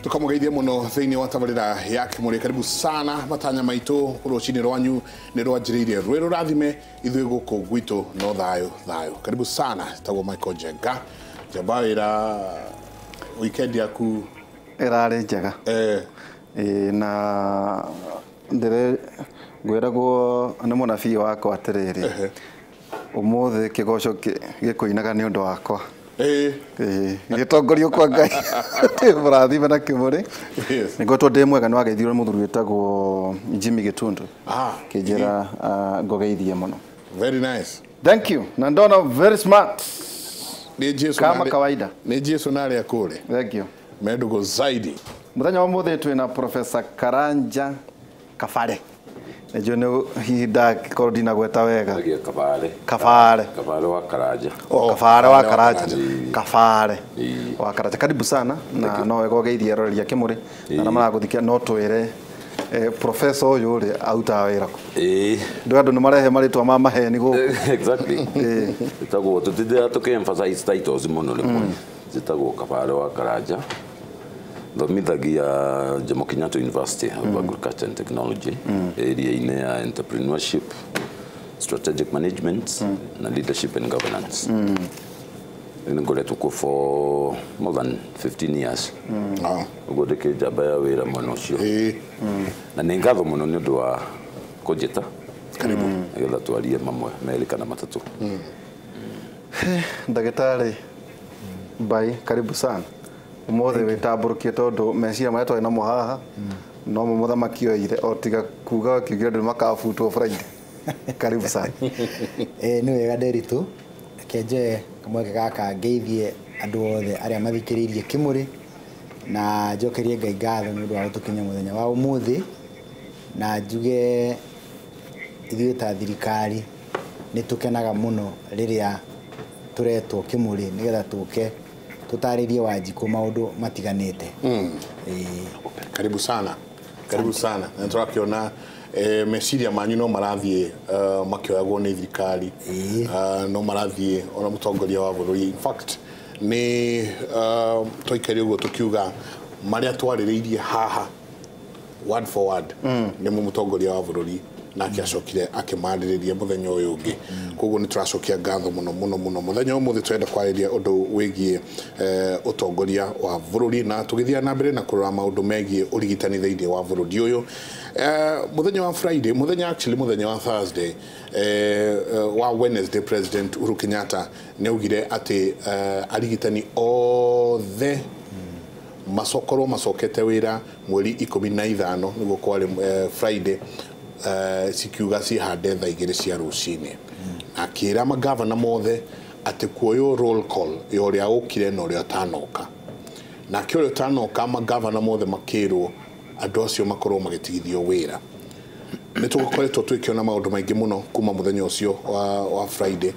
tukamugeithia muno thiini wa tabarira ya Kimuri. Karibu sana matanya maitu rucini rwanyu ni rwanjiriire rwero rathime ithui guku gwitu no thayo. Karibu sana tawo Michael Jenga jabawira weekend yaku irari njega na ndire gwiragwo ni munabii wakwa atiriri umuthi kigoco gikuinaga ni undu wakwa gitongorio kwa Ngai murathime na Kimuri nigotwo ndi mwega ni wageithirwo muthuri witagwo Jimmy Gitundu kijira ngogeithie muno. Very nice, thank you. Na ndona very smart ni Jesu kama kawaida ni Jesu nale akure. Thank you medugo zaidi. Muthenya wa muthi twina Professor Karanja Kafare ejo ne hida koordina gweta wega Kafare wa Karanja Kafare wa Karanja. Karibu sana na no wega geithia roria Kimuri na maraguthikia no twire professor uyu ri auta wira ko ndu ni marehe maritwa ma maheni go exactly itago tutithia emphasize titles muno rimwe zitago Kafare wa Karanja thomithagia Jomo Kenyatta University of Agriculture and Technology area-inĩ ya entrepreneurship, strategic management na leadership and governance. Ngoretwo for more than 15 years. Ugodeke jaba ya wira muno cio. Na nĩ ngatho muno nĩ ũndũ wa kũnjĩta. Karibu. Nĩgetha twarie mamwe merĩ kana matatũ. Ndagĩtarĩ bai karibu sana. Umothe witamburukie tondu meciria maria twari namo haha no muthamaki oire otiga kuga kiugira ndu makabutwo Friday. Karibu sana. Ni wega nderitu kenje kamwe gaka ngeithie andu othe aria mathikiriirie Kimuri na njokerie Ngai ngatho ni undu wa gutukinya muthenya wa umuthi na njuge ithuĩ ta thirikari ni tukenaga muno riria turetwo Kimuri nigetha tuke tutaririe Wanjiku maundu matiganite. Karibu sana na turakiona meciria manyu no marathie makioyagwo ni thirikari no marathie ona mutongoria wa bururi. In fact ni toikari ugo tukiuga maria twaririirie haha word for word ni mutongoria wa bururi na kiacokire akimaririria muthenya uyu ungi. Koguo ni turacokia ngatho muno muthenya umuthi twenda kwariria undu wigie utongoria wa bururi na tugithia na mbere na kurora maundu megie urigitani thiini wa bururi uyu. Muthenya wa Friday, muthenya wa Thursday, wa Wednesday, President Uhuru Kenyatta ni augire ati arigitani othe macokete wira mweri 15 niguo kwari Friday sikiuga si hande thaa 2 cia rucini. Akira magavana mothe ati kuoyo roll call yoria ukire no ria tanoka na kyo tanoka magavana mothe makirwo andu acio makorwo magitigithio wira. Ni tugukoretwo twikiona maundu maingi muno kuma muthenya ucio wa Friday.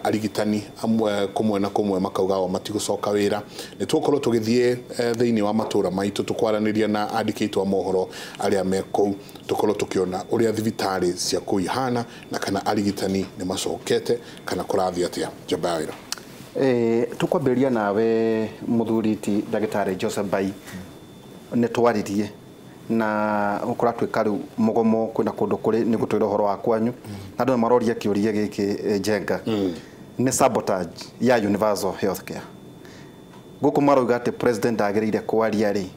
Arigitani amwe kumwe na kumwe makauga matigucoka wira. Ni tugukorwo tugithie thiini wa matura maitu tukwaraniria na andikitwo mohoro aria meko tukorwo tukiona uria thibitari cia kuihana na kana arigitani ni macokete kana kurathia atia jabawira. Tukwambiria nawe muthuriti Ndagĩtarĩ Joseph Bai ni twaririe na ukora twika riu mugomo kwina kundu kuri ni gutwira horo wa kwanyu na ndu maroria kiuria giki Jenga ni sabotage ya universal healthcare. Guku marauga ati president agirire kwaria ri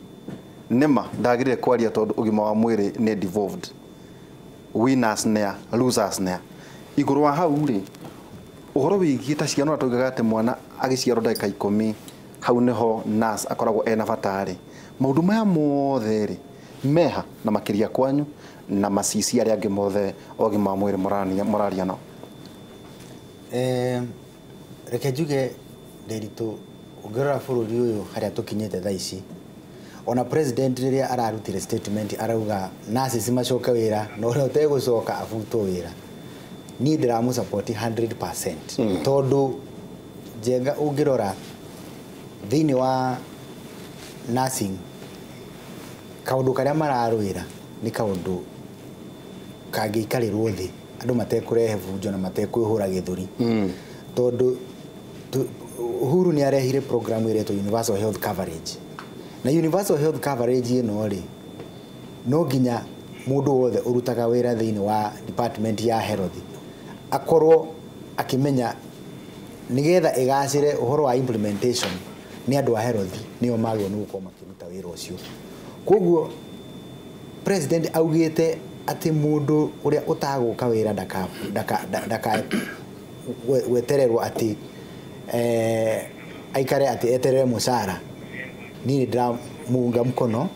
nima ndagirire kwaria tondu ugima wa mwiri ni devolved winners ne losers ne iguru wa hau ri uhoro wigie ta ciano atugaga ati mwana agiciaro ndagika 10 hau niho nurse akoragwo ena batari maundu maya mothe ri meha na makiria kwanyu na macisi aria angi mothe ogima mwiri moraria no. Reke njuge nderitu ungirora bururi uyu haria tukinyete thaa ici ona president riria ararutire statement arauga nurses macoka wira no uria utegucoka abutwo wira. Ni ndiramu support 100% tondu Jenga ungirora thiini wa nursing kaundu karia mararwira ni kaundu kangikarirwo thi andu matekurehe bunjo na matekwihura githuri tondu Uhuru ni arehire program ireto universal health coverage na universal health coverage ino ri no ginya mundu wothe urutaga wira thiini wa department ya health akorwo akimenya nigetha igacire uhoro wa implementation ni andu a health nio magwo ni gukorwo makiruta wira ucio koguo president augite ati mundu uria utaguka wira daka wetererwo ati aikare ati eterere musara ni ndra muunga mkono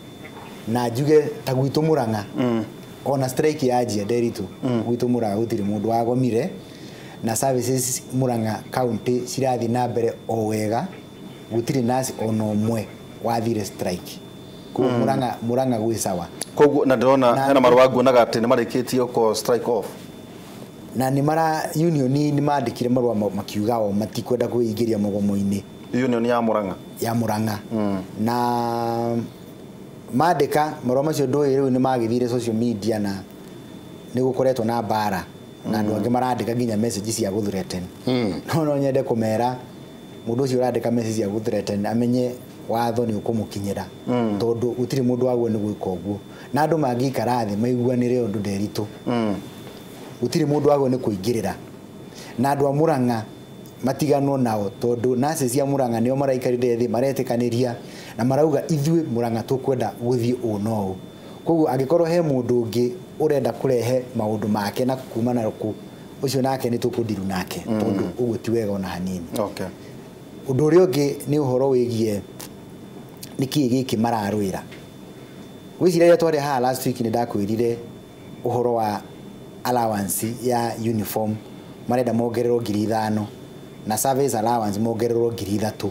na juge tagwitu Murang'a ona strike ya jia deritu gwitu Murang'a gutiri mundu wagomire na services Murang'a county cirathi na mbere o wega gutiri nasi ono mwe wathire strike ku Murang'a gwi sawa koguo na ndona hena marwa nguonaga ati ni marikitio ko strike off na ni mara union ni mandikire marwa makiuga o matikwenda kuingiria mugomo-ini union ya Murang'a na mandika marwa macio ndoi riu ni magithire social media na ni gukoretwo na bara na andu angi marandika nginya message cia guthreaten no nyende kumera mundu ucio urandika message cia guthreaten amenye watho ni ukumukinyira tondu gutiri mundu wagwo ni gwika uguo na andu mangikara thi maiguanire undu nderitu gutiri mundu wagwo ni kuingirira na andu a Murang'a matiganwo nao tondu nase cia Murang'a nio maraikarire thi maretikaniria na marauga ithui Murang'a tukwenda guthii uno koguo angikorwo he mundu ungi urenda kurehe maundu make na kumana ruku ucio nake ni tukundiru nake tondu uguo ti wega ona hanini okay undu uri ungi ni uhoro wigie niki giki mararwira gwiciria twari ha last week ni ndakwirire uhoro wa allowance ya uniform marenda mongererwo 5,000 na service allowance mongererwo 3,000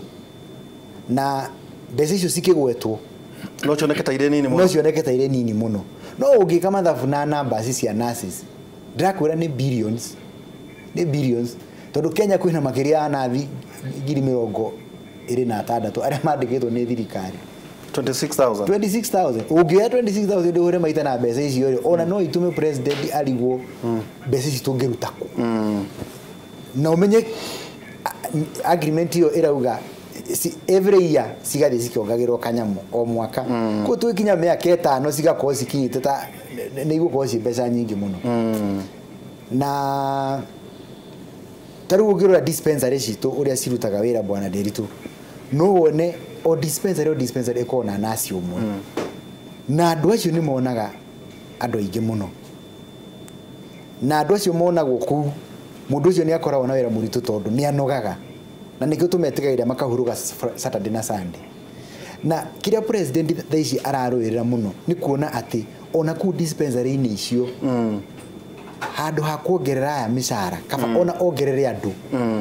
na decision cikigwetwo no cioneke ta ire nini muno no ungika mathabu na numbers cia nurses ndakwira ni billions tondu Kenya kwina makiria nathi 26,000 aria mandikitwo ni thirikari 26,000 ungia 26,000 nduhure maita na mbeca icio ona no itume president arigwo mbeca ici tungiruta ku na umenye agreement iyo irauga every year cigathi cikiongagirwo kanyamu o mwaka ko twikinya miaka 5 cigakorwo cikinyite ta ni igukorwo ci mbeca nyingi muno na taru ugirora dispensary citu uria cirutaga wira bwana Nderitu no wone o dispensary ikona nasi umwe na andu acio ni monaga andu aingi muno na andu acio monagwo ku mundu ucio ni akoragwo na wira muritu tondu ni anogaga na nikio tumetigaire makahuruga Saturday na Sunday na kiria president thaici ararwirira muno ni kuona ati ona ku dispensary ni icio handu ha kuongerera ya mishara kaba ona ongerere andu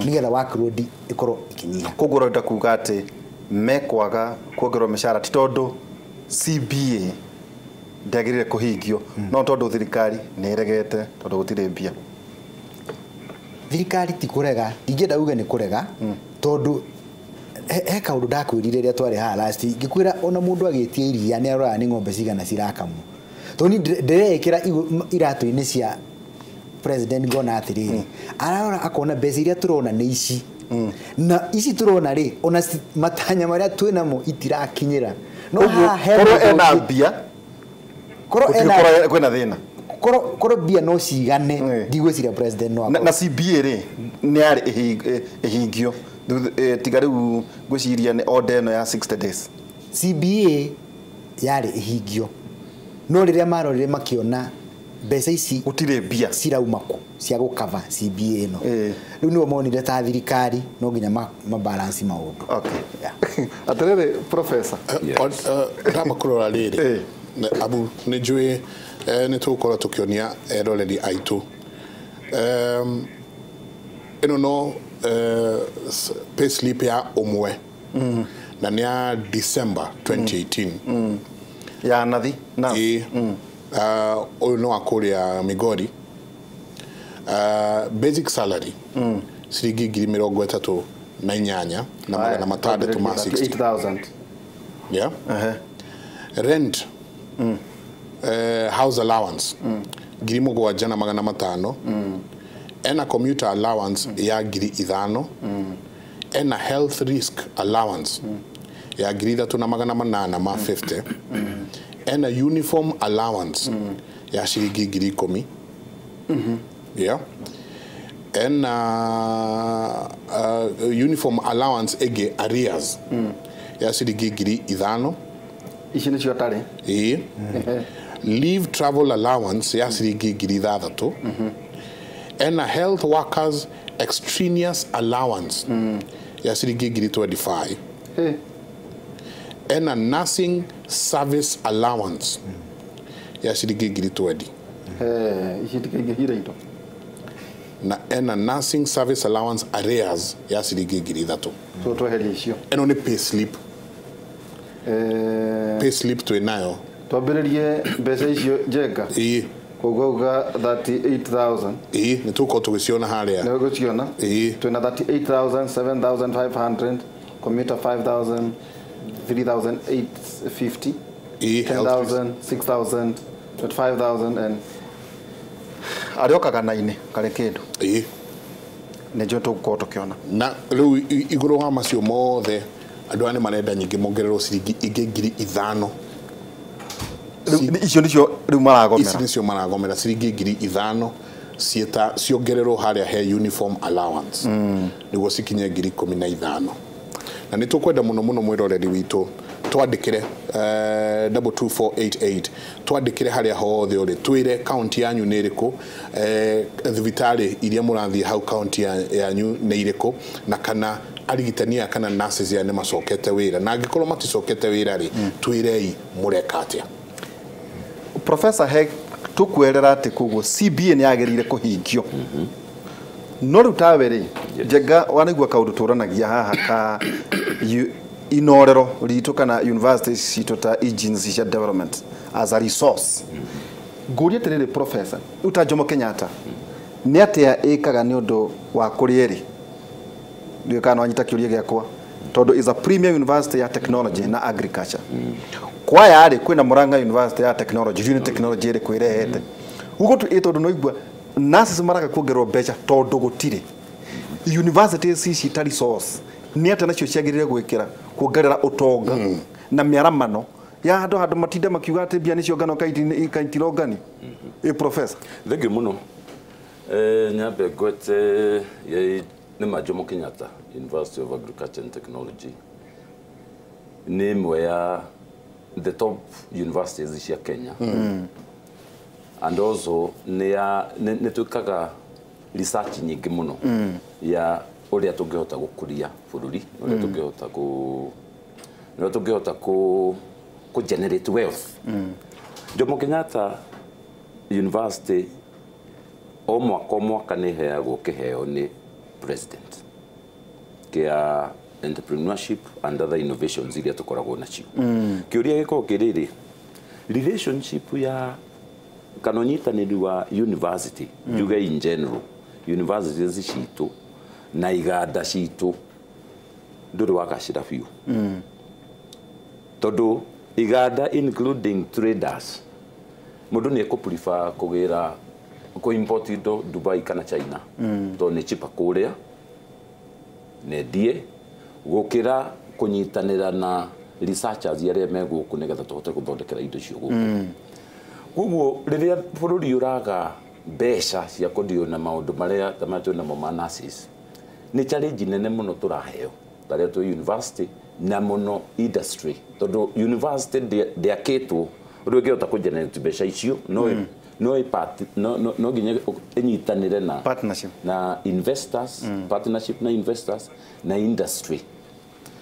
nigetha workload ikorwo ikinyia koguo ronda kuga ati mekwaga kuongererwo mishara ti tondu CBA ndagirire kuhingio no tondu thirikari ni iregete tondu gutire mbia thirikari ti kurega ingenda uge ni kurega tondu he kaundu ndakwirire ria twari ha last ngikwira ona mundu agitie iria ni arora ni ng'ombe cigana cirakamu toni ndirekira iratu-ini cia president gona atiriri ararora akona mbeca iria turona ni ici na ici turona ri ona matanya maria twinamo itirakinyira no korwo ena mbia kwena thina koro bia no cigane ndigwiciria president no na CBA ri ni ari ihingio tigariu gwiciria ni order no ya 60 days CBA yari ihingio no riria marorire makiona mbeca ici utire bia ciraumako cia gukava CBA no riu niwo monire ta thirikari no nginya balance maundu okay aterere professor ndamba kurora riri abu ni njui ni tukorwo tukionia eroreri aitu ino no payslip ya umwe na ni ya December 2018 ya nathi na oyo no akuria Migori basic salary ciringi 38,000 na 8 na magana matandatu ma 60,000 yeah rent house allowance 7,000 na magana matano ena commuter allowance ya 5,000 ena health risk allowance ya 3,850 ena uniform allowance ya ciringi 10,000 yeah ena uniform allowance ege arrears ya ciringi 5,000 ici nĩ cio tarĩ leave travel allowance ya ciringi 6,000 ena health workers extraneous allowance ya ciringi 25,000 ena nursing service allowance ya ciringi 20,000 ici tikĩingĩhire indo na ena nursing service allowance arrears ya ciringi 3,000 so tweherie icio eno ni pay slip twinayo twambĩrĩrie mbeca icio njenga kugauga 38,000 nĩ tũkorwo tũgĩciona harĩa nĩ gũciona twĩna 38,000 7,500 commuter 5,000 3,850 10,000 6,000 25,000 and ariokaga naine kare kindu nĩ njo tũgũkorwo tũkĩona na rĩu igũrũ wa macio mothe andũ ane marenda nyingĩ mongererwo ciringi ingĩ 5,000 icio nicio rĩu maragomera ici nicio maragomera ciringi 5,000 cieta ciongererwo harĩa he uniform allowance nĩguo cikinye 15,000 na nĩ tũkwenda mũno mũno mwĩroreri witũ twandĩkĩre 22488 twandĩkĩre harĩa hothe ũrĩ twĩre kaunti yanyu nĩ ĩrĩkũ thibitarĩ iria mũrathiĩ hau kaunti yanyu nĩ irĩkũ na kana arigitania kana nurses ya nĩ macokete wĩra na angĩkorwo maticokete wĩra rĩ twĩrei mũreka atĩa Professor Heg tukwerera atĩ koguo CBA nĩ yagĩrĩire kũhingio no rĩu tawe rĩ njenga wanaigua kaũndũ tũranagia haha ka inorero ritũ kana universities citũ ta agency cia development as a resource ngũria atĩrĩrĩ professor uta Jomo Kenyatta nĩ atĩa ĩkaga nĩ ũndũ wa kũrĩerĩ ndio kana wanyita kĩũria gĩakwa tondũ is a premier university ya technology na agriculture kwa yarĩ kwĩna Murang'a University ya technology junior technology ĩrĩ kwĩrehete ugo tu ĩtondũ noigua nurses maraga kuongerwo mbeca tondũ gũtirĩ universities ici ta resource nĩ atĩ nacio ciagĩrĩire gwĩkĩra kuongerera ũtonga na mĩaramano ya handũ matinde makiuga atĩ mbia nĩcio ngano kaitiro ngani professor thengi mũno nyambe ngwete nĩ Jomo Kenyatta University of Agriculture and Technology nĩ ĩmwe ya the top universities cia Kenya and also nĩ twĩkaga research nyingĩ mũno ya ũrĩa tũngĩhota gũkũria bũrũri ũrĩa tũngĩhota ku generate wealth Jomo Kenyatta University o mwaka nĩ heagwo kĩheo nĩ president kia entrepreneurship and other innovations iria tũkoragwo nacio kĩũria gĩkorwo kĩrĩrĩ relationship ya kana ũnyitanĩri wa university juga in general universities citũ na iganda citũ ndũrĩ wagacĩra biũ tondũ iganda including traders mũndũ nĩ prefer kũgĩra import indo Dubai kana China tondũ nĩ cheaper kũrĩa nendie gũkĩra kũnyitanĩra na researchers arĩa megũkũ nĩgetha tũhote gũthondekera indo icio gũkũ koguo rĩrĩa bũrũri ũraga mbeca cia kũndio na maũndũ marĩa tamatũ na mo nurses nĩ challenge nene mũno tũraheo tarĩa tũ university na mũno industry tondũ university ndĩakĩtwo ũrĩa ũngĩhota kũgenerate mbeca icio no nginya inyitanĩre na partnership na investors partnership na investors na industry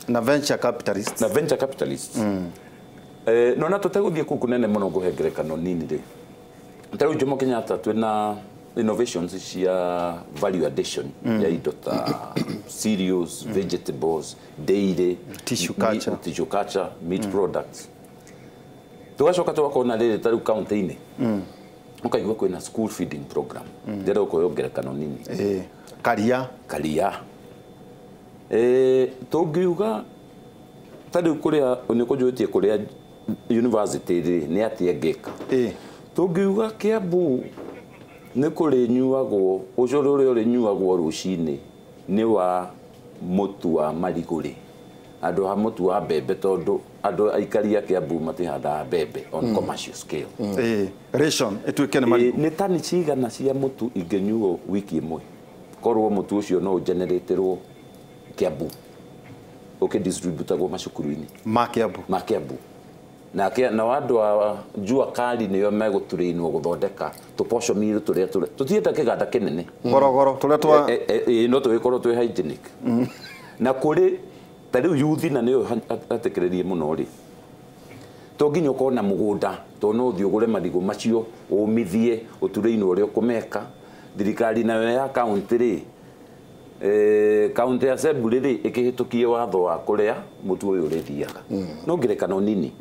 na venture capitalists no na tũtegũthiĩ kũu kũnene mũno ngũhengerekano nini rĩ tarĩu Jomo Kenyatta twĩna innovations cia value addition ya indo ta cereals vegetables dairy tissue culture meat products tugacoka tugakona rĩrĩ tarĩu county-inĩ ukaigua kwĩna school feeding program ndĩrenda gũkorwo ngerekano nini karia tũngiuga tarĩu kũrĩa nĩ kũnjũĩtie kũrĩa university nĩ atĩa ngĩka tũngiuga Kiambu nĩ kũrĩ nyuagwo ũcũrũ ũrĩa ũrĩ nyuagwo rũcinĩ nĩ wa mũtu wa marigũrĩ andu ha mutu wa mbembe tondu andu aikari a Kiambu matihandaga mbembe on commercial scale ration ituike ni marigo ni tani cigana cia mutu ingenyuo wiki imwe korwo mutu ucio no generatorwo Kiambu distributagwo macukuru-ini ma Kiambu na wandu wa jua kali niyo meguturainwo guthondeka tuposho miru turia tutienda kiganda kinene gorogoro turia twa no tugikorwo twi hygienic na kuri tariu youth na niyo atekererie muno ri to nginya ukorwo na mugunda to no uthii ugure marigo macio umithie uturainwo uria ukumeka thirikari nayo ya county ri county assembly ri ikihitukie watho wa kuria mutu uyu rithiaga no ngirekano nini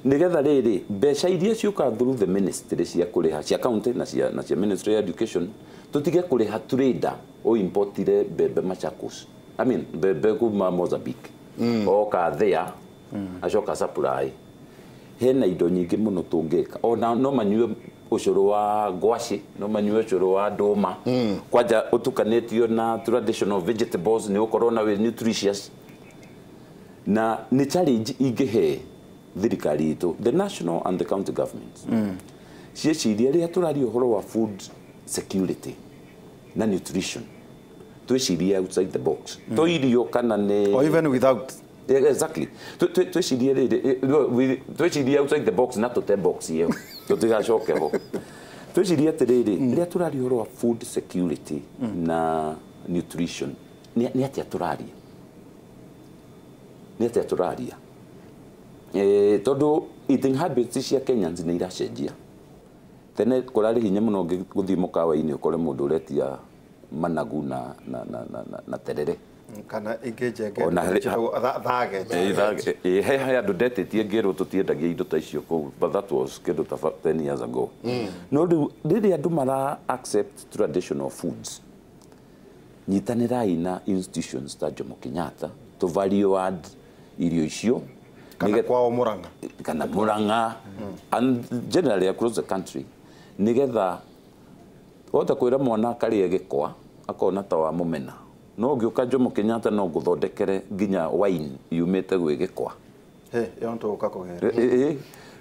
nigetha riri mbeca iria ciuka through the ministry cia kuriha cia county na cia ministry of education tutige kuriha trader o importire bebe Machakos bebe kuma Mozambique oka thea acoka supply hena indo nyingi muno tungika ona no manyue ucuru wa ngwaci no manyue ucuru wa nduma kwanja utukanetio na traditional vegetables ni ukorwo na we nutritious na ni challenge ingihe thirikari itu the national and the county governments cieciria ria turari uhoro wa food security na nutrition twiciria outside the box to irio kana ne or even without exactly twiciria outside the box na tote box iyo tutigacoke ho twiciria atiriri ria turari uhoro wa food security na nutrition ni atia turaria tondu eating habits cia Kenyans ni iracenjia tene kurari hinya muno guthii mukawa-ini ukore mundu uretia managu na terere kana ingejenge thage he andu ndetetie ngirwo tutiendagia indo ta icio kuu but that was kindu ta 10 years ago no riri andu mara accept traditional foods nyitanirai na institutions ta Jomo Kenyatta to value add irio icio kana kwao Murang'a and generally across the country nigetha wota kwira mwana karie gikwa akona ta wa mumena no ngiuka Jomo Kenyatta no guthondekere nginya wine yumite gwi gikwa yonto ukakogera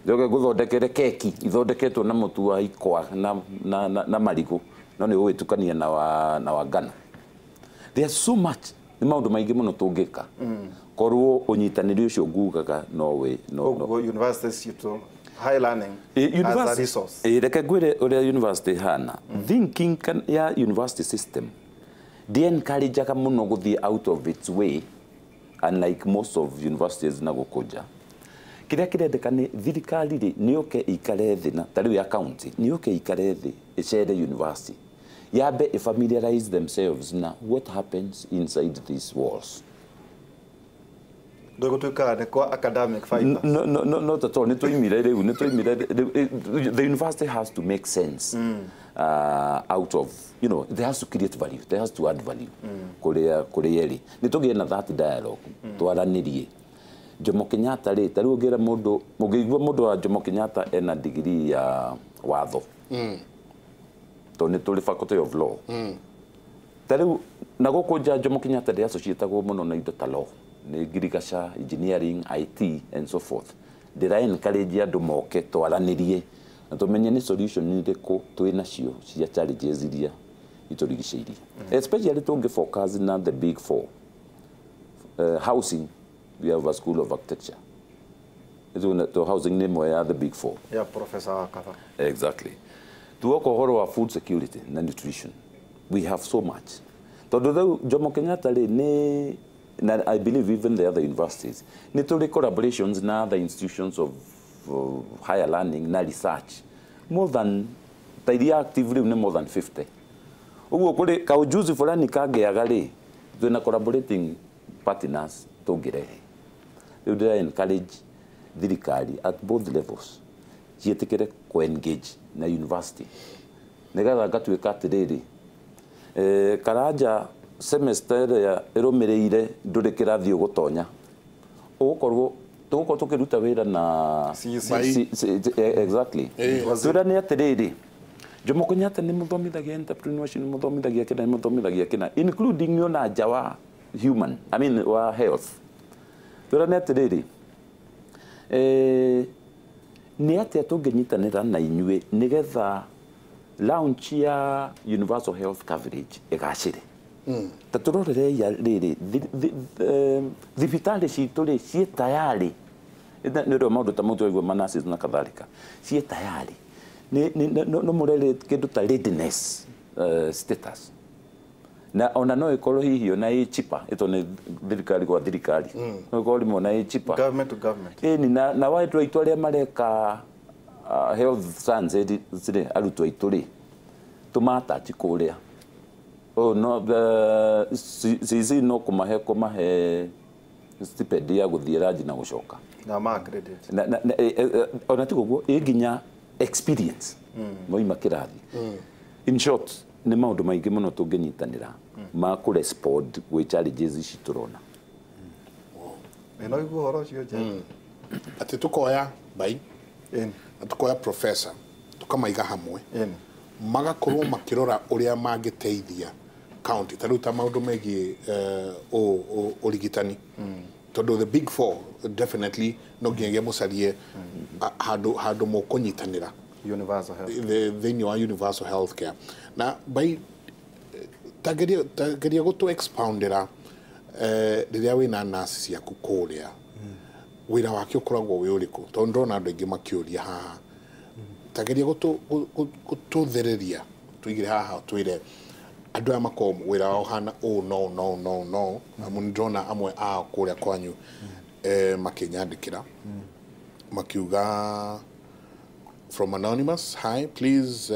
joge guthondekere keki ithondeketwo na mutu wa ikwa na marigo no ni ugitukania na wa ngano there's so much ni maundu maingi muno tungika korwo unyitaniri ucio ngugaga no universities to high learning as a resource reke gwire uria university hana thinking ya university system they encourage muno guthii out of its way unlike most of universities na gukuja kiria kirendeka ni thirikari ri nioke ikare thi na tariu ya county nioke ikare thi icere university yabe familiarize themselves na what happens inside these walls dogotuka ne kwa academic fiber no at all the university has to make sense out of they has to create value, they has to add value kuria nitugie na that dialogue twaranirie Jomo Kenyatta ri tari ugira mundu mugigwa mundu wa Jomo Kenyatta ena degree ya watho to ni tuli faculty of law tari na gukuja Jomo Kenyatta ri associatagwo muno na indo ta law ni agriculture, engineering, IT and so forth ndira encourage andu moke twaranirie na tumenye ni solution ni riko twinacio cia challenges iria iturigiceirie especially tungi focus na the big four housing. We have a school of architecture. The housing name were the big four. Yeah, Professor Kava. Exactly. To work on food security and nutrition, we have so much. Though Jomo Kenyatta ne, I believe even the other universities, need to collaborations na other institutions of higher learning na research. More than, actively more than 50. Ugo kule kaujuzi fulani kageaga ri, tuna collaborating partners tugirehe. We do encourage thirikari at both levels cietikire ko engage na university nigatha gatuika atiriri karaja semester ya iromireire nduri kirathi ugutonya ugukorwo tukiruta wira na exactly tura ni atiriri Jomo Kenyatta ni muthomithagia entrepreneurship ni muthomithagia kina including yona jawa human wa health wira nä atä rä rä nä atä tå ngä nyitanä na inyuä nä getha launch ya universal health coverage ĩgacĩre ta tå rorere rä rä thibitarä citå rä ciä tayarä nä rä o maå ndå ta mau twaigua manacis na kathalika ciä tayarä no må rerä kä ndå ta readiness status na ona no ikorwo hihi ona ĩ cheaper ĩto nĩ thirikari kwa thirikari no ikorwo rimwe ona ĩ cheaper government to government ni na waitu aitũ arĩa mareka health science zile arutwo aitũ rĩ tũmatachi kũrĩa no ciicii no kũmahe stipend ya gũthiĩ ranji na gũcoka na ma credit ona ti guo nginya experience moima kĩrathi in short nĩ maũndũ maingĩ mũno tũngĩnyitanĩra ma kũ respond gwĩ challenges ici tũrona no igua horo ũcio nje atĩ tũkoya Mbai na tũkoya professor tũkamaiga hamwe magakorwo makĩrora ũrĩa mangĩteithia county ta rĩu ta maũndũ megiĩ ũrigitani tondũ the big four definitely no nginyagia mũcarie handũ mũkũnyitanĩra universal health thĩinĩ wa universal health care na Mbai tageria gũtũ expoundera rĩrĩa wĩna nurse ciaku kũrĩa wĩra wake ũkoragwo wĩ ũrĩkũ tondũ ndona andũ aingĩ makĩũria haha tageria gũtũthereria tũigire haha twĩre andũ aya makorwo wĩra wao hana no amu nĩndĩrona amwe ao kũrĩa kwanyu makĩnyandĩkĩra makiuga from anonymous, hi, please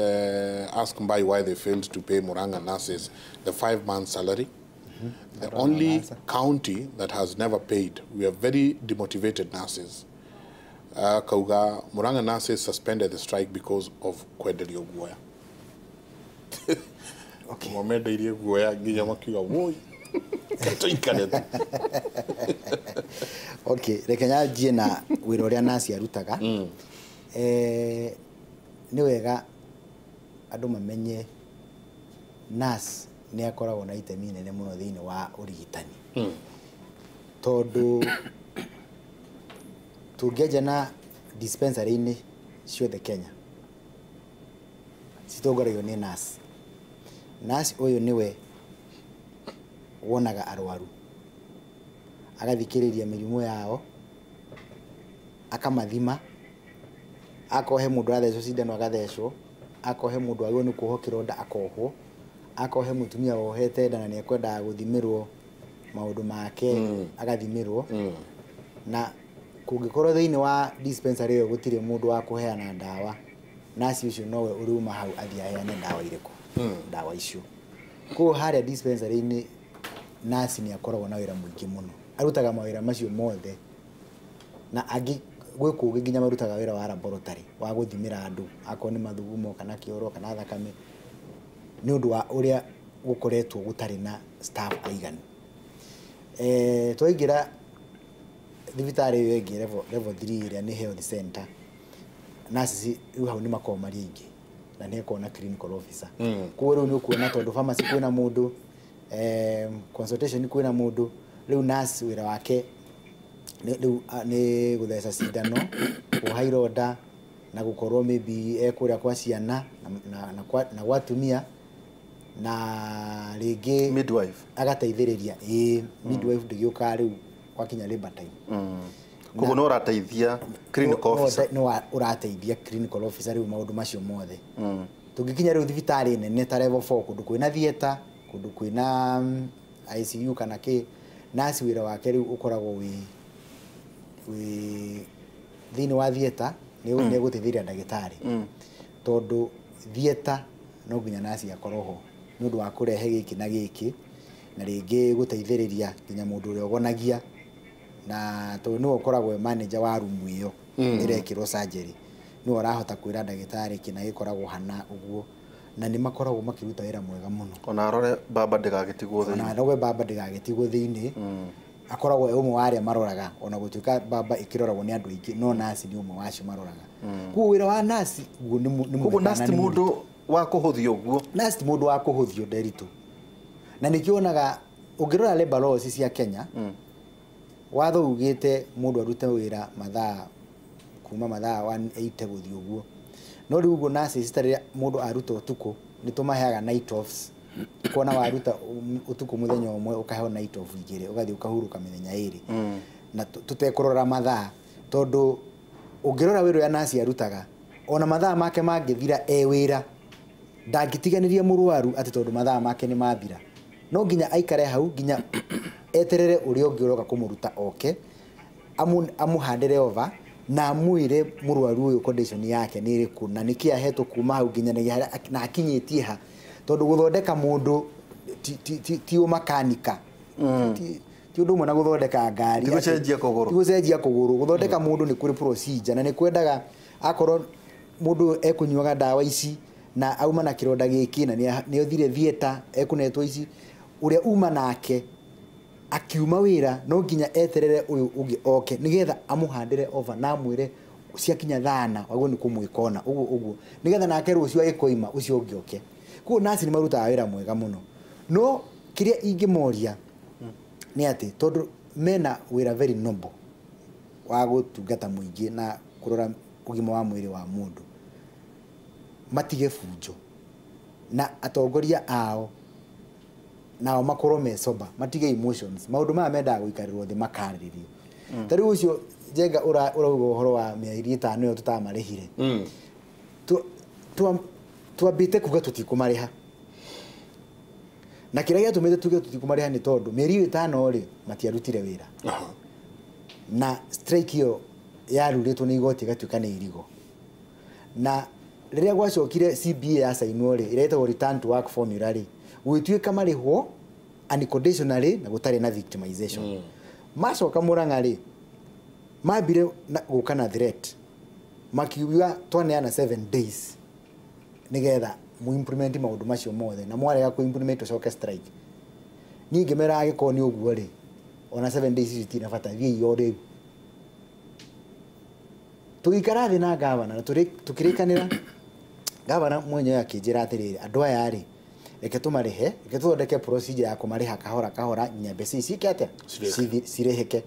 ask Mbai why they failed to pay Murang'a nurses the 5-month salary. The only county that has never paid. We are very demotivated nurses. Kauga, Murang'a nurses suspended the strike because of kwenderio guoya. Okay. Momendeirie guoya nginya makiuga woi. Tuikare. Okay, rekenya njie na wĩra ũrĩa nurse arutaga. Nĩ wega andũ mamenye nurse nĩ akoragwo na itemi inene mũno thĩinĩ wa ũrigitani tondũ tũngĩenja na dispensary-inĩ ciothe Kenya citongoragio nĩ nurse. Nurse ũyũ nĩwe wonaga arwaru agathikĩrĩria mĩrimũ yao akamathima akohe mũndũ athecwo cindano agathecwo akohe mũndũ agĩrĩirwo nĩ kuohwo kĩronda akohwo akohe mũtumia wohete nda na nĩ ekwendaga gũthimĩrwo maũndũ make agathimĩrwo na kũngĩkorwo thĩinĩ wa dispensary ĩyo gũtirĩ mũndũ wa kũheana ndawa nurse ũcio nowe ũrĩuma hau athiĩ aheane ndawa irĩkũ ndawa icio koguo harĩa dispensary-inĩ nurse nĩ akoragwo na wĩra mũingĩ mũno arutaga mawĩra macio mothe na angĩ gwĩ kũngĩ nginya marutaga wĩra wa laboratory wa gũthimĩra andũ akorwo nĩ mathugumo kana kĩoro kana thakame nĩ ũndũ wa ũrĩa gũkoretwo gũtarĩ na staff aiganu. Twaingĩra thibitarĩ ĩyo ĩngĩ level 3 ĩrĩa nĩ health center nurses rĩu hau nĩ makoragwo marĩ aingĩ na nĩ ĩkoragwo na clinical officer koguo rĩu nĩ ũkuona tondũ pharmacy kwĩna mũndũ consultation kwĩna mũndũ rĩu nurse wĩra wake nĩ gũtheca cindano kuoha ironda na gũkorwo maybe ekũrĩa kwa ciana na gwa atumia na rĩngĩ midwife agateithĩrĩria midwife ndĩgĩũkaga rĩu gwakinya labor time koguo no ũrateithia clinical officer no ũrateithia clinical officer rĩu maũndũ macio mothe tũngĩkinya rĩu thibitarĩ nene ta level 4 kũndũ kwĩna theater kũndũ kwĩna ICU kana kĩ nurse wĩra wake rĩu ũkoragwo thĩinĩ wa theater nĩ gũteithĩrĩria ndagĩtarĩ tondũ theater no nginya nurse akorwo ho nĩ ũndũ wa kũrehe gĩkĩ na gĩkĩ na rĩngĩ gũteithĩrĩria nginya mũndũ ũrĩa ũgonagia na tondũ nĩwe ũkoragwo manager wa room ĩyo ĩrekĩrwo surgery nĩwe ũrahota kwĩra ndagĩtarĩ kĩna gĩkoragwo hana ũguo na nĩ makoragwo makĩruta wĩra mwega mũno ona arore baba ndĩgagĩtigwo thĩinĩ ona arore baba ndĩgagĩtigwo thĩinĩ akoragwo ũmwe wa arĩa maroraga ona gũtuĩka baba ĩkĩroragwo nĩ andũ aingĩ no nurse nĩ ũmwe wacio maroraga koguo wĩra wa nurse guo nĩ koguo nurse ti mũndũ wa kũhũthio ũguo nurse ti mũndũ wa kũhũthio nderitũ na nĩkĩonaga ũngĩrora labor laws cia Kenya watho ugite mundu arute wira mathaa kuma mathaa 180 guthi uguo no riu uguo nasi citari mundu aruta utuku nitumaheaga night offs kona waruta utuku muthenya umwe ukaheo night off igire ugathi ukahuruka mithenya iri na tutekurora mathaa tondu ungirora wiro ya nasi arutaga ona mathaa make mangithira wira ndangitiganiria murwaru ati tondu mathaa make ni mathira no nginya aikare hau nginya eterere uri ungi uroka kumuruta amuhandire over na amwire murwaru uyu condition yake ni iriku na niki ahetwo kuma hau nginya na akinyitie ha tondu guthondeka mundu ti makanika ti undu mwana guthondeka ngari tigucenjia kuguru guthondeka mundu ni kuri procedure na ni kwendaga akorwo mundu ekunyuaga ndawa ici na auma na kironda giki na ni othire theater ekunetwo ici uria uma nake akiuma wira no nginya eterere uyu ungi oke nigetha amuhandire over na mwire ciakinya thana wago ni kumwikona uguo nigetha nake rucio agikoima ucio ungi oke ku nasi ni maruta wira mwega muno no kiria ingimoria ni ati tondu mena wira very noble wa gutungata muingi na kurora ugima wa mwiri wa mundu matige funjo na atongoria ao nao makorwo me sober matige emotions maundu ma menda guikarirwo thi makariririo tari ucio jenga urauga uhoro wa mieri 5 yo tutamarihire tuambite kuga tutikumariha na kira giatumite tuge tutikumariha ni tondu mieri 5 ri matiarutire wira na strike yo yaruritwo ni igoti gatuika ni irigo na riria gwacokire CBA ya sainwo ri iretagwo return to work formula ri gwituika marihwo unconditionally na gutari na victimization macoka Murang'a ri mabire guka na threat makiuga twaneana 7 days nigetha mu implement maundu macio mothe na mwarega ku implement coke strike ninge mera agiko ni uguo ri ona 7 days itina bata thie yore tuikara thi na gavana na tukirikanira gavana mwenye akijira atiriri andu aya ri reke tumarihe reke tuthondeke procedure ya kumariha kahora nyambe cici kete cireheke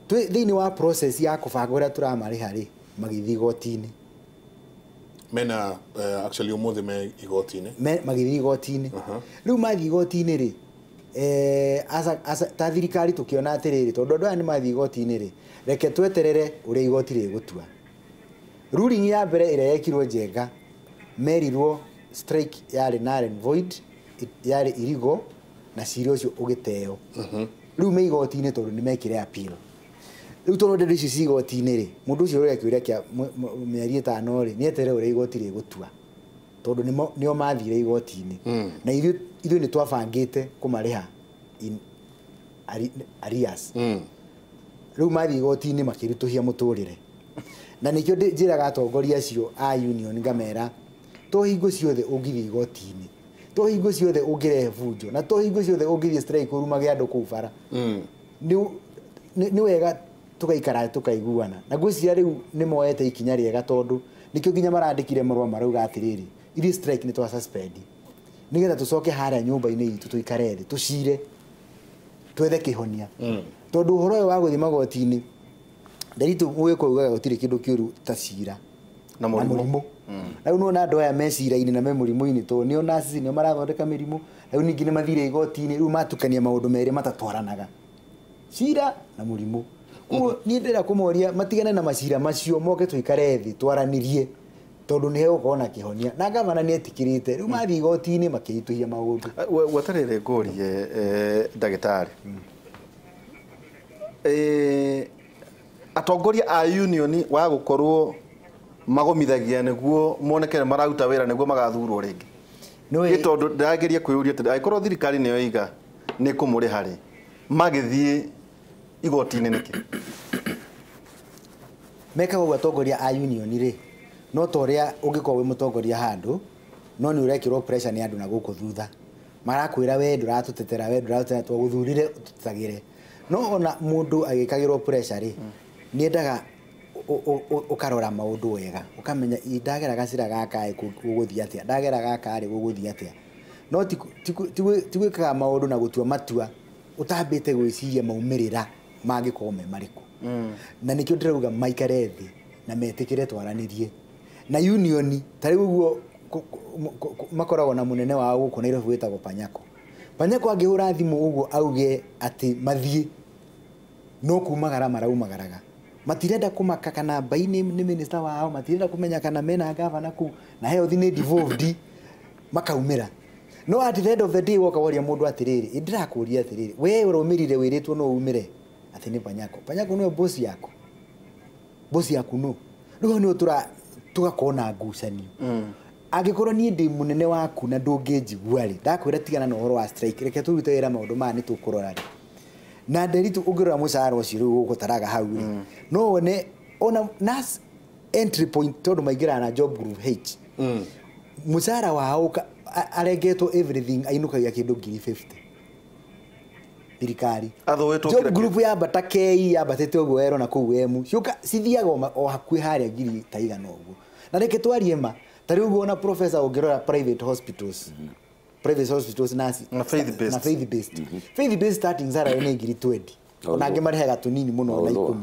thiini wa process ya kubanga uria turamariha ri magithi igotini mena actually umuthi me igotini magithi igotini riu mathi igotini ri asa ta thirikari tukiona atiriri tondu andu aya ni mathi igotini ri reke tweterere uria igoti ri gutua ruling ya mbere ire yekirwo jenga merirwo strike yari null and void yari illegal na cirio cio ugiteo riu me igotini tondu ni mekire appeal riu tondu ndici ci igotini ri mundu ucio uria kiuria kia mieri 5 ri ni eterere uria igoti ri gutua tondu nio mathire igotini na ithu ni twabangite kumariha in arrears riu mathi igotini makirutuhia muturire na nikio njiraga atongoria acio a union ngamera to hingo ciothe ungithi igotini to hingo ciothe ungirehe funjo na to hingo ciothe ungithi strike urumage andu kuu bara ni wega tugaikara tukaiguana na gwiciria riu ni moete ikinya riega tondu nikio nginya marandikire marua marauga atiriri ili strike ni twa suspend nigetha tucoke haria nyumba-ini itu tuikare thi tucire twethe kihonia tondu uhoro wa guthi magotini ndaritu mwikuga gutire kindu kiuru ta cira na murimu riu nona andu aya mecira-ini na memurimu-ini to nio nasi nio marathondeka mirimu riu ningi ni mathire igoti-ini riu matukania maundu meri matatwaranaga cira na murimu ni ndira kumoria matigane na macira macio moke tuikare thi twaranirie tondu ni hegukona kihonia na gavana ni etikirite riu mathi igoti-ini makituhia maundu watarire ngorie ndagitari atongoria a union wa gukorwo magomithagia niguo monekere mararuta wira niguo magathurwo ringi ni tondu ndageria kwiyuria ati aikorwo thirikari niyo iga ni kumuri hari magithie igoti-ini niki meka gwa atongoria a union ri no toria ungikorwo wi mutongoria handu no ni urekirwo pressure ni andu na guku thutha marakwira we nduratutetera we nduratutetera twaguthurire tutagire no ona mundu agikagirwo pressure ri ni endaga ukarora maundu wega ukamenya ndagera gacira gaka guguthia atia ndagera gaka ri guguthia atia no tigwikaga maundu na gutua matua utambite gwiciria maumirira mangikorwo me mariku na nikio ndirauga maikare thi na metikire twaranirie na union tari uguo makoragwo na munene wao guku Nairobi wetagwo Panyako angihura thimu uguo auge ati mathie no kumagara maraumagaraga matirenda kumaka kana baini ni minister wao matirenda kumenya kana mena governor ku na health ni devolved makaumira no at the end of the day wokaworia mundu atiriri indirakuria atiriri we uromirire wiritwo no umire ati ni Panyako no boss yaku no no tugakona ngucanio angikorwo ni ndi munene waku na ndungijigua ri ndakwira tigana na uhoro wa strike reke turute wira maundu ma ni tukurora ri na nderitu ungirora mucara ucio riu gutaraga hau ri no one ona nas entry point tondu maigira na job group H mucara wao aregetwo everything ainukagia kindu 50 thirikari job group ya bata KE ya batete uguo ero na kuu emu ciuka cithiaga o hakui haria ngiri taigana uguo na reke twarie ma tari uguo na professor ungirora private hospitals na faith based starting zara ene ngiri 20 ona nge marihaga tunini muno na 10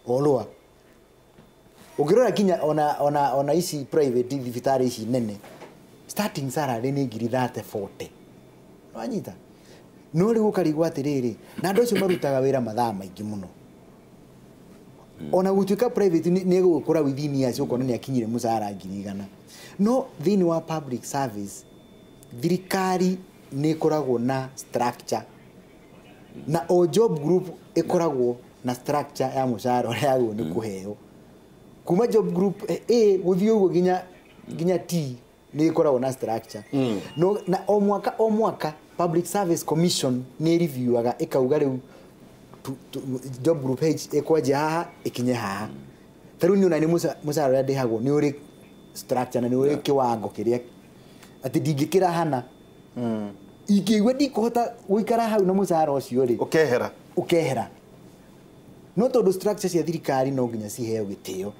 olwa ungirora kinya ona ici private thibitari ici nene starting zara ene ngiri 30 40 wanyita no riu karigwa atiriri na andu acio marutaga wira mathaa maingi muno ona gutuika private ni gukura within years ukona ni akinyire mucara ngiri igana no thini wa public service thirikari ni koragwo na structure na o job group ikoragwo na structure ya mucara ria yago ni kuheo kuma job group A guthio ugo ginya T ni ikoragwo na structure no na o mwaka public service commission ni reviewaga ikauga riu job group H ekwaje haha ikinye haha taru ni ni mucara ria ndihagwo ni uri structure na ni uri kiwango kiria ati ndingikira hana ingigwe ndikuhota guikara hau na mucara ucio ri ukehera no tondu structure cia thirikari no nginya ciheo gitio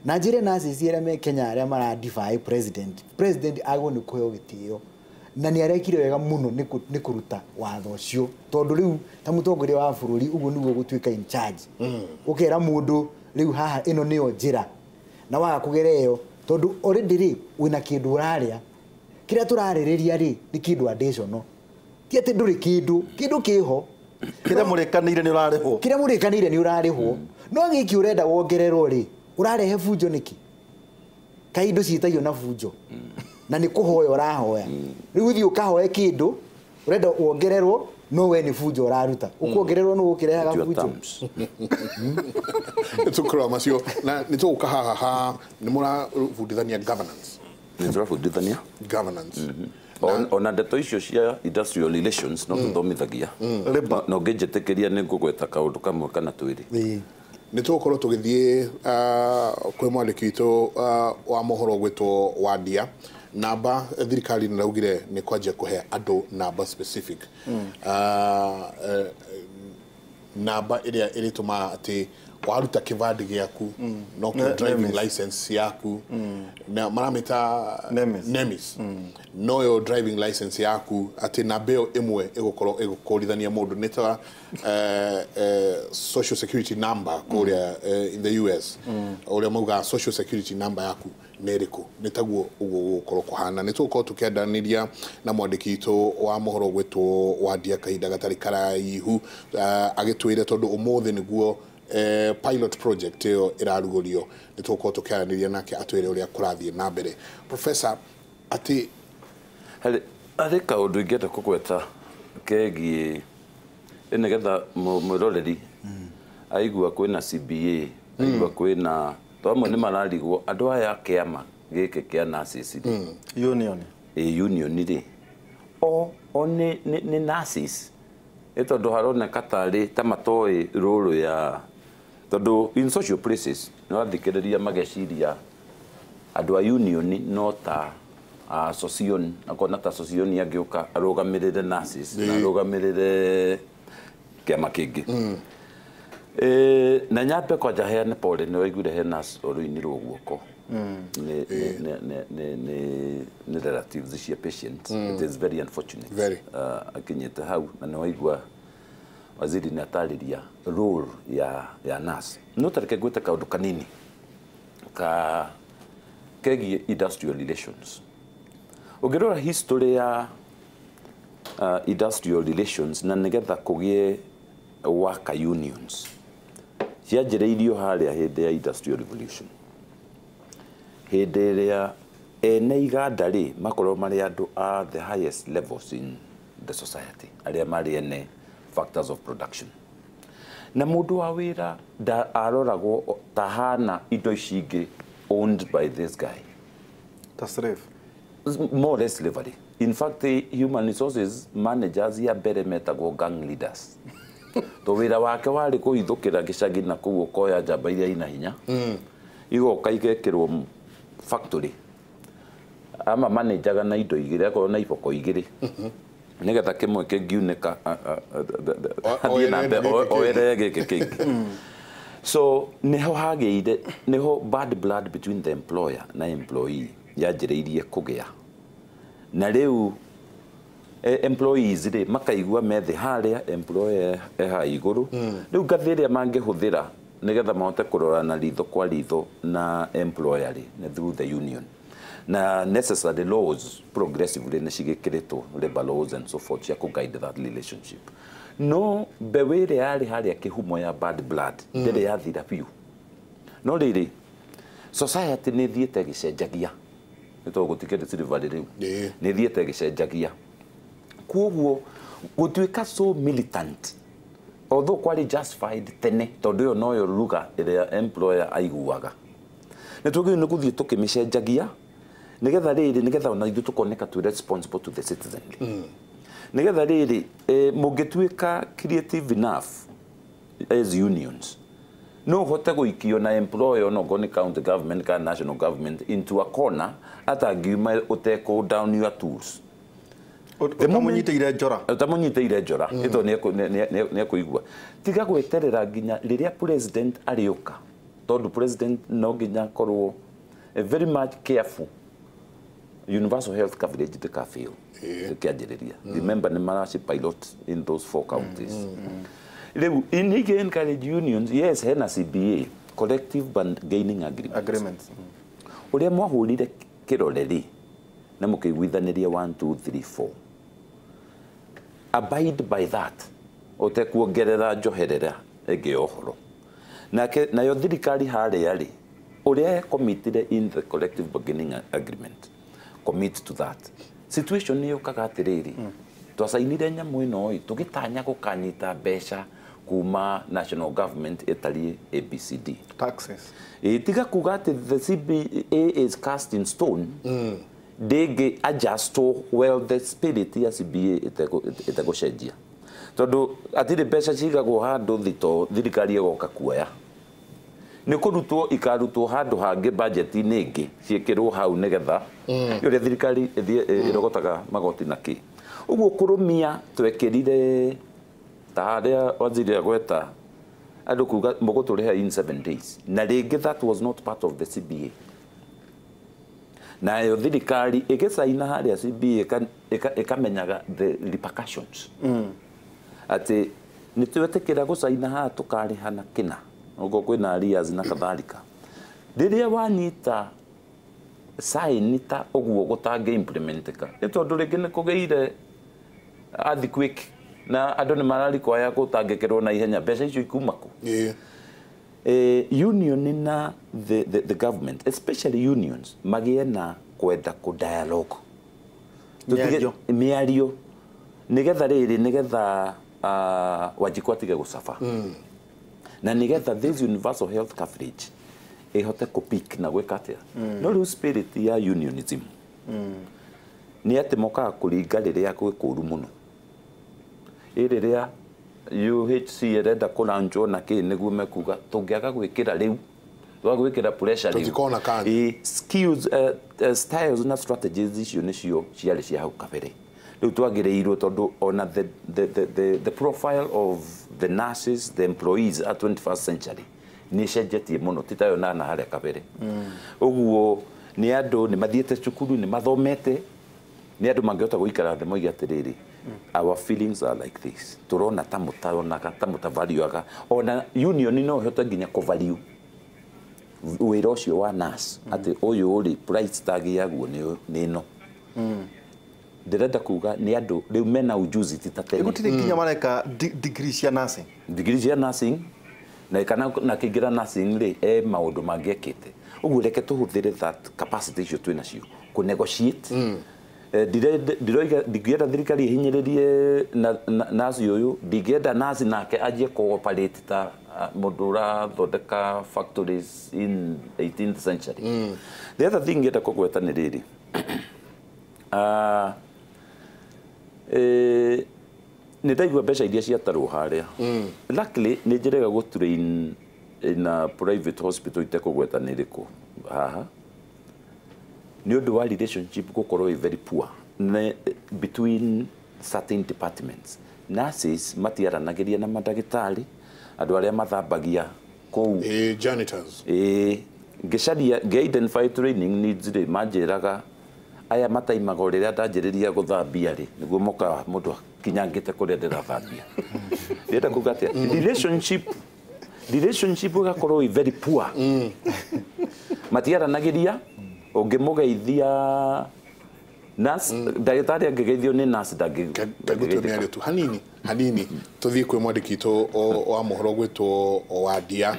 na njire nasi ciera me Kenya aria mara defy president agwo ni kuheo gitio na ni arekire wega muno ni kuruta watho ucio tondu riu ta mutongoria wa bururi uguo niguo gutuika in charge ukera mundu riu haha ino niyo njira na waga kugereyo tondu already ri wina kindu uraria kiria turaririria ri ni kindu additional ti ati nduri kindu kiho kiria murikanire ni urarihwo no giki urenda wongererwo ri urarehe fujo niki kaindo citagio na fujo na ni kuhoya urahoya riu thi ukahoya kindu urenda wongererwo no we ni fujo uraruta ukongererwo no gukirehaga fujo tukura macio na nituka haha ni mura fundithania governance ona ndeto icio cia industrial relations no tuthomithagia no ngejetekeria ni ngugweta kaundu kamwe kana twiri nitukorwo tugithie kwi mwandiki witu wa mohoro gwitwo Wadia namba thirikari niraugire ni kwajia kuhe andu namba specific namba iria irituma ati waruta kivandi giaku no driving license yaku na maramita nemis no yo driving license yaku ati na beo imwe igukoro igukorithania mundu nita social security number kuria in the US uria mauga social security number yaku neriko nitaguo ugukoro kuhana nituko tukiandaniria na mwandiki witu wa mohoro gwitwo Wadia kahinda gatari karaihu agitwire tondu umuthi niguo pilot project yo irarugorio nituko tukiaraniria nake atwire uria kurathie na mbere professor ati ari kaundu ingeta kugweta kegi enigetha mwiroreri aigua kwina CBA aigua kwina tomwe ni mararigwo andu aya kiama gike kia nurses union ri o ni nurses etondo harona katari tamatoi ruru ya tondu in social places no athikiriria mageciria andu a union no ta association akona ta association yagiuka arugamirire nurses na arugamirire kiama kingi na nyape kwa jahene pole no igure henas oruini rugwoko ne relatives cia patient it is very unfortunate akinyete hau na no igwa waziri nĩ atarĩria role ya nurse no tareke gwĩte kaũndũ kanini kegiĩ industrial relations. Ũngĩrora history ya industrial relations na nĩgetha kũgĩe worker unions cianjĩrĩirio harĩa hĩndĩ ya industrial revolution, hĩndĩ ĩrĩa ene iganda rĩ makorwo marĩ andũ a the highest levels in the society, arĩa marĩ ene factors of production, na mũndũ wa wĩra aroragwo tahana indo ici ingĩ owned by this guy, the slave, more or less slavery. In fact, the human resources managers ya mbere metagwo gang leaders. To wĩra wake warĩ kũhithũkĩra gĩcagi na kũu ũkoya njamba iria ina hinya igoka igekĩrwo factory ama manager na indo igĩrĩ akorwo na iboko igĩrĩ nĩgetha kĩmwe kĩngiunĩka athiĩ na mbere oere gĩkĩ kĩngĩ. So niho bad blood between the employer na employee yanjĩrĩirie kũgĩa, na rĩu employees rĩ makaigua methe harĩa employer eha igũrũ, rĩu ngathĩ ĩrĩa mangĩhũthĩra nĩgetha mahote kũrorana ritho kwa ritho na employer rĩ through the union, na necessary laws progressively nĩ cigĩkĩrĩtwo labor laws and so forth cia kũ-guide that relationship. No mbeũ ĩrĩa yarĩ harĩa kĩhumo ya bad blood ndĩrĩ yathira biũ, no rĩrĩ society nĩ thiĩte gĩcenjagia, nĩ tondũ gũtikĩrĩ silver rĩu nĩ thiĩte gĩcenjagia, kwoguo gũtuĩka so militant although quite justified tene tondũ ĩyo noyo lugha ĩrĩa employer aiguaga, nĩ tũgĩrĩirwo nĩ gũthiĩ tũkĩmĩcenjagia nĩgetha rĩrĩ nĩgetha ona ithuĩ tũkoneka twĩ responsible to the citizen, nĩgetha rĩrĩ mũngĩtuĩka creative enough as unions no ũhote gũikio na employer ona okorwo nĩ county government kana national government into a corner atangiuma ũtekũ down your tools ũtamũnyitĩire njora ĩto nĩ ekũigua, tiga gweterera nginya rĩrĩa president arĩũka, tondũ president no nginya korwo very much careful universal health coverage ndĩkafail kĩanjĩrĩria. Remember nĩ maraci pilot in those 4 counties. Rĩu nĩingĩ encourage unions, yes hena CBA collective bargaining agreements ũrĩa mwahũrire kĩroreri na mũkĩiguithanĩria 1 2 3 4 abide by that, ũtekuongerera njoherera ĩngĩ ũhoro nayo thirikari harĩa rĩ ũrĩa committed in the collective bargaining agreement commit to that. Situation nĩ yũkaga atĩrĩrĩ twacainire nyamũ ĩno tũgĩtanya gũkanyita mbeca kuma national government ĩtariĩ ABCD taxes, tiga kuga atĩ the CBA is cast in stone, ndĩngĩ adjust well the spirit ya CBA ĩtegũcenjia, tondũ atirĩ mbeca cigagwo handũ thito thirikari ĩgoka kuoya, nĩ kũrutwo ikarutwo handũ hangĩ budget-inĩ ĩngĩ ciĩkĩrwo hau nĩgetha ũrĩa thirikari ĩrogotaga magoti na kĩ. Ũguo kũrũmia twekĩrire ta harĩa waziri agweta andũ kuga mũgũtũrĩha in 7 days, na rĩngĩ that was not part of the CBA, nayo thirikari ĩgĩcaina harĩa CBA ĩkamenyaga the repercussions atĩ nĩ twetĩkĩra gũcaina haha tũkarĩhana kĩna ũguo kwĩna arrears na kadhalika. Rĩrĩa wanyita sign ta ũguo gũtangĩ implementeka nĩ tondũ rĩngĩ nĩ kũgĩire earthquake na andũ nĩ mararikoya gũtangĩkĩrwo na ihenya, mbeca icio ikuma kũ? Union na the government, especially unions, magĩe na kwenda dialogue mĩario nĩgetha rĩrĩ nĩgetha Wanjikũ atige gũcafa na nĩgetha this universal health coverage ĩhote kũpeak na gwĩka atĩa. No rĩu spirit ya unionism nĩ atĩ mokaga kũringa rĩrĩa gwĩ kũru mũno, rĩrĩa UHC ĩrenda kũranjwo na kĩ nĩguo mekuga tũngĩaga gwĩkĩra rĩu twagwĩkĩra pressure rĩu skills styles na strategies icio nĩcio ciarĩ cia hau kabere. Rĩu twagĩrĩirwo tondũ ona the profile of the nurses, the employees at 21st century nĩ cenjetie mũno ti tayo na harĩa kabere. Ũguo nĩ andũ nĩ mathiĩte cukuru nĩ mathomete, nĩ andũ mangĩhota gũikara thĩ moige atĩrĩrĩ our feelings are like this turona ta value ona union no hota nginya ko value wira ucio wa nurse ati uyu uri price tag yaguo ni no ndirenda kuga ni andu riu mena ujuzi titatene igutire nginya mareka degrees ya nursing na kana na kigira nursing ri maundu mangiekite uguo reke tuhuthire that capacity icio twina cio ku negotiate ndigienda thirikari ihinyiririe nasi uyu ndigienda nasi nake ajie cooperate ta mundu urathondeka factories in 18th century. The other thing ngenda kugweta ni riri ni ndaigua mbeca iria ciatarwo haria luckily ni njirega go train in a private hospital itekugweta ni riku haha ni undu wa relationship gukorwo very poor between certain departments. Nurses matiaranagiria na madagitari andu aria mathambagia kou janitors ngicaria identify training needs ri manjiraga aya mataimaga riria ndanjiriria guthambia ri niguo moka mundu kinyangite kuria ndirathambia ndenda kugatia relationship gakorwo very poor matiaranagiria ungimugeithia nurse dagitari angigeithio ni nurse ndagigutumia tu hanini tuthie kwi mwandiki to wa mohoro gwitwo Wadia